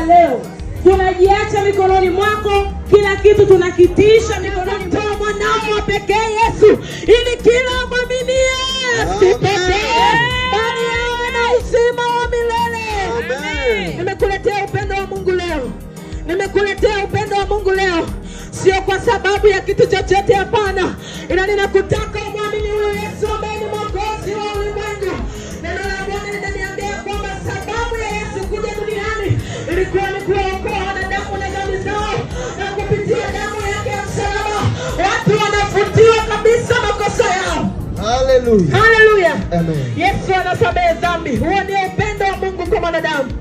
ya leo tunajiacha mikononi mwako, kila kitu tunakitisha mikononi mwako, mwanao wa pekee Yesu, ili kila mwaminie asipotee bali awe na uzima wa milele. Amen. Nimekuletea upendo wa Mungu leo. Nimekuletea upendo wa Mungu leo, sio kwa sababu ya kitu chochote, hapana, ila ninakutaka umwamini huyo Yesu ambaye ni mwokozi wa ulimwengu. Neno la Bwana linaniambia kwamba sababu ya Yesu kuja duniani ilikuwa ni kuwaokoa wanadamu na dhambi zao, na kupitia damu yake ya msalaba watu wanafutiwa kabisa makosa yao. Hallelujah. Hallelujah. Amen. Yesu anasamehe dhambi. Huo ndio upendo wa Mungu kwa wanadamu.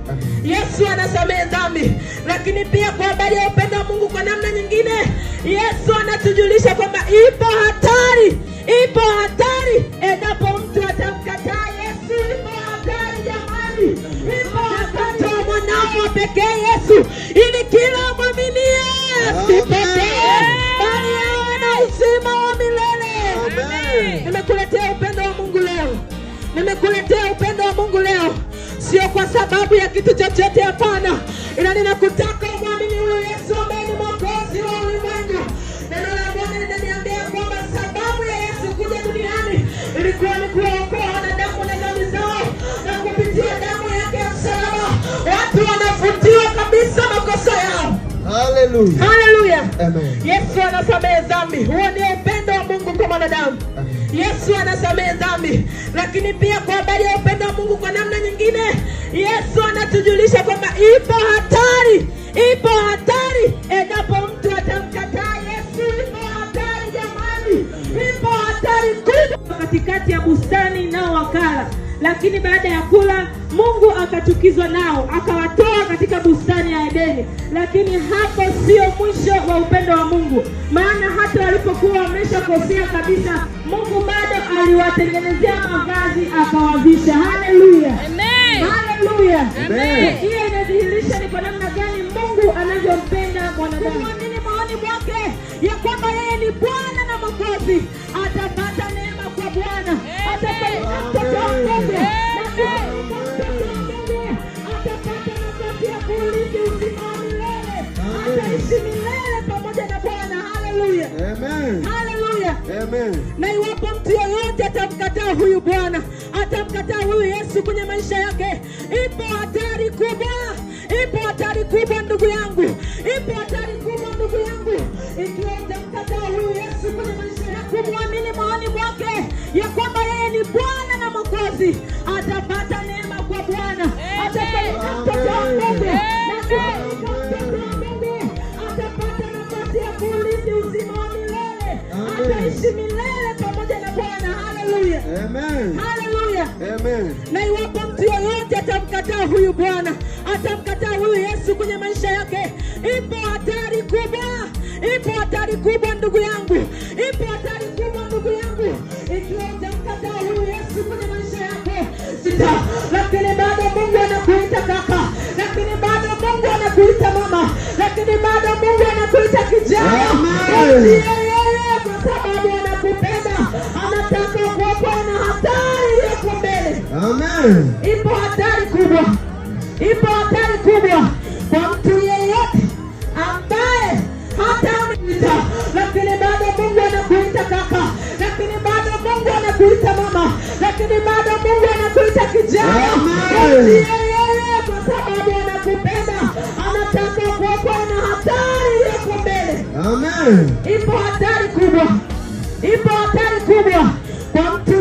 Yesu anasamehe dhambi. Lakini pia kwa habari ya upendo wa Mungu kwa namna nyingine, Yesu anatujulisha kwamba ipo hatari endapo mtu atamkataa Yesu. Ipo hatari jamani. Ipo hatari wa mwanao wa pekee Yesu, ili kila mwaminie asipotee bali awe na uzima wa milele. Amen. Nimekuletea upendo wa Mungu leo. Nimekuletea upendo wa Mungu leo, sio kwa sababu ya kitu chochote, hapana, ila ninakutaka umwamini huyo Yesu ambaye ni mwokozi wa ulimwengu. Neno la Bwana linaniambia kwamba sababu ya Yesu kuja duniani ilikuwa ni kuwaokoa wanadamu na dhambi zao, na kupitia damu yake ya msalaba watu wanafutiwa kabisa makosa yao. Hallelujah. Hallelujah. Amen. Yesu anasamehe dhambi. Huo ndio upendo wa Mungu kwa wanadamu. Yesu anasamehe dhambi. Lakini pia kwa habari ya upendo wa Mungu kwa namna nyingine, Yesu anatujulisha kwamba ipo hatari endapo mtu atamkataa Yesu. Ipo hatari jamani. Ipo hatari kubwa. Katikati ya bustani nao wakala, lakini baada ya kula Mungu akachukizwa nao, akawatoa katika bustani ya Edeni. Lakini hapo sio mwisho wa upendo wa Mungu, maana hata walipokuwa wameshakosea kabisa, Mungu bado aliwatengenezea mavazi akawavisha. Haleluya. Amen. Haleluya. Amen. Hiyo inadhihirisha ni kwa namna gani Mungu anavyompenda mwanadamu. Kumwamini maoni mwake ya kwamba yeye ni Bwana na Mwokozi, atapata neema kwa Bwana, atapata mtoto wa Mungu, atapata nafasi ya kuurithi uzima wa milele, ataishi milele pamoja na Bwana. Haleluya. Amen. Haleluya. Amen. Na iwapo mtu yoyote atamkataa huyu Bwana, atamkataa huyu Yesu kwenye maisha yake, ipo hatari kubwa. Ipo hatari kubwa ndugu yangu. Ipo hatari kubwa ndugu yangu. Ikiwa utamkataa huyu Yesu kwenye maisha yako, muamini maoni mwake ya kwamba yeye ni Bwana na Mwokozi, atapata neema kwa Bwana, atapata mtoto wa Mungu, atapata nafasi ya kuurithi uzima wa milele, ataishi milele pamoja na Bwana. Haleluya. Amen. Haleluya. Amen. Na iwapo mtu yoyote atamkataa huyu Bwana, atamkataa huyu Yesu kwenye maisha yake, ipo hatari kubwa. Ipo hatari kubwa ndugu yangu. Ipo hatari kubwa ndugu yangu. Ikiwa utamkataa huyu Yesu kwenye maisha yako, lakini bado Mungu anakuita kaka, lakini bado Mungu anakuita mama, lakini bado Mungu anakuita kijana. Yeye kwa sababu anakupenda, anataka kuokoa na hatari yako mbele. Amen. Ipo hatari kubwa. Ipo hatari kubwa kwa mtu yeyote ambaye hata amekuita, lakini bado Mungu anakuita kaka, lakini bado Mungu anakuita mama, lakini bado Mungu anakuita kijana. Yeye kwa sababu anakupenda, anataka kuokoa na hatari yako mbele. Amen. Ipo hatari kubwa. Ipo hatari kubwa kwa mtu